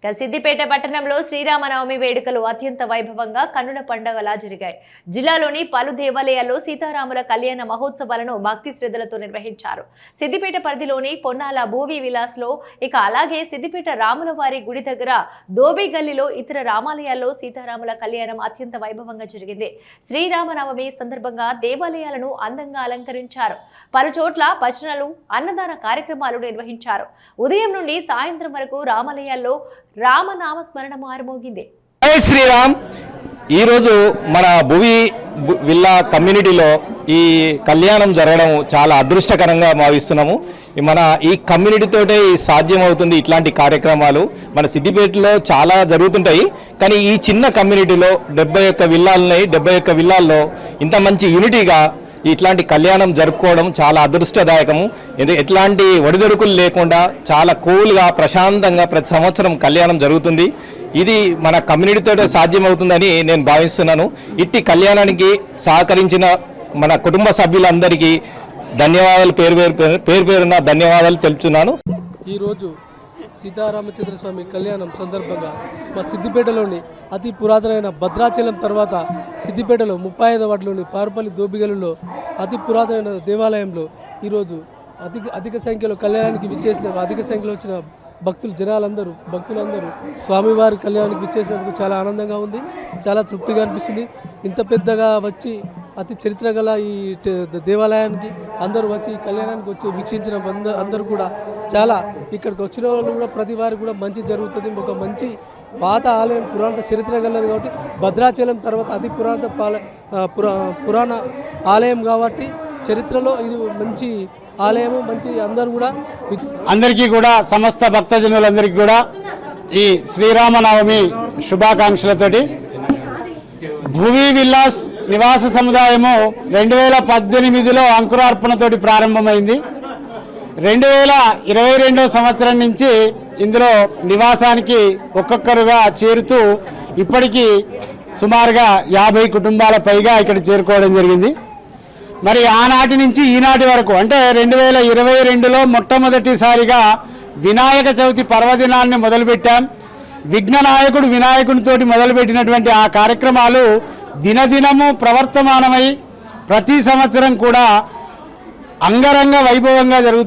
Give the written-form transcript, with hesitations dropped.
సిద్దిపేట పట్టణంలో శ్రీరామనవమి వేడుకలు అత్యంత వైభవంగా కన్నుల పండుగలా జరిగాయి. జిల్లాలోని పలు దేవాలయాల్లో సీతారాముల కళ్యాణ మహోత్సవాలను భక్తి శ్రద్ధలతో నిర్వహించారు. సిద్దిపేట పరిధిలోని పొన్నాల భూవి విలాస్ లో అలాగే సిద్దిపేట రాములవారి గుడి దగ్గర దోబి గల్లీలో ఇతర రామాలయాల్లో సీతారాముల కళ్యాణం అత్యంత వైభవంగా జరిగింది. శ్రీరామనవమి సందర్భంగా దేవాలయాలను అందంగా అలంకరించారు. పలు చోట్ల భజనలు, అన్నదాన కార్యక్రమాలు నిర్వహించారు. ఉదయం నుండి సాయంత్రం వరకు రామాలయాల్లో రామనామ స్మరణ మారుమోగింది. జై శ్రీరామ్. ఈరోజు మన భువి విల్లా కమ్యూనిటీలో ఈ కళ్యాణం జరగడం చాలా అదృష్టకరంగా భావిస్తున్నాము. ఈ కమ్యూనిటీతోటే సాధ్యం అవుతుంది. ఇట్లాంటి కార్యక్రమాలు మన సిద్దిపేటలో చాలా జరుగుతుంటాయి, కానీ ఈ చిన్న కమ్యూనిటీలో 71 విల్లాలు ఉన్నాయి. 71 విల్లాల్లో ఇంత మంచి యూనిటీగా ఇట్లాంటి కళ్యాణం జరుపుకోవడం చాలా అదృష్టదాయకము. ఎట్లాంటి ఒడిదొడుకులు లేకుండా చాలా కూల్గా ప్రశాంతంగా ప్రతి సంవత్సరం కళ్యాణం జరుగుతుంది. ఇది మన కమ్యూనిటీతో సాధ్యమవుతుందని నేను భావిస్తున్నాను. ఇట్టి కళ్యాణానికి సహకరించిన మన కుటుంబ సభ్యులందరికీ ధన్యవాదాలు, పేరు పేరున ధన్యవాదాలు తెలుపుతున్నాను. ఈరోజు సీతారామచంద్ర స్వామి కళ్యాణం సందర్భంగా మా సిద్దిపేటలోని అతి పురాతనమైన భద్రాచలం తర్వాత సిద్దిపేటలో 35వ వార్డులోని పారుపల్లి దోబిగలులో అతి పురాతనమైన దేవాలయంలో ఈరోజు అధిక సంఖ్యలో కళ్యాణానికి విచ్చేసిన అధిక సంఖ్యలో వచ్చిన భక్తులందరూ స్వామివారి కళ్యాణానికి విచ్చేసినందుకు చాలా ఆనందంగా ఉంది, చాలా తృప్తిగా అనిపిస్తుంది. ఇంత పెద్దగా వచ్చి అతి చరిత్ర గల ఈ దేవాలయానికి అందరూ వచ్చి ఈ కళ్యాణానికి వచ్చి వీక్షించిన అందరూ కూడా చాలా ఇక్కడికి వచ్చిన వాళ్ళు కూడా ప్రతి వారికి కూడా మంచి జరుగుతుంది. ఒక మంచి పాత ఆలయం, పురాణ చరిత్ర గలది కాబట్టి భద్రాచలం తర్వాత అతి పురాణ ఆలయం కాబట్టి చరిత్రలో ఇది మంచి ఆలయము, మంచి అందరికీ కూడా సమస్త భక్తజనులందరికీ కూడా ఈ శ్రీరామనవమి శుభాకాంక్షలతోటి భువి విల్లాస్ నివాస సముదాయము 2018లో అంకురార్పణతోటి ప్రారంభమైంది. 2022వ సంవత్సరం నుంచి ఇందులో నివాసానికి ఒక్కొక్కరుగా చేరుతూ ఇప్పటికీ సుమారుగా 50 కుటుంబాల పైగా ఇక్కడ చేరుకోవడం జరిగింది. మరి ఆనాటి నుంచి ఈనాటి వరకు అంటే 2022లో మొట్టమొదటిసారిగా వినాయక చవితి పర్వదినాన్ని మొదలుపెట్టాం. విఘ్ననాయకుడు వినాయకునితోటి మొదలుపెట్టినటువంటి ఆ కార్యక్రమాలు దినదినము ప్రవర్తమానమై ప్రతి సంవత్సరం కూడా అంగరంగ వైభవంగా జరుగుతుంది.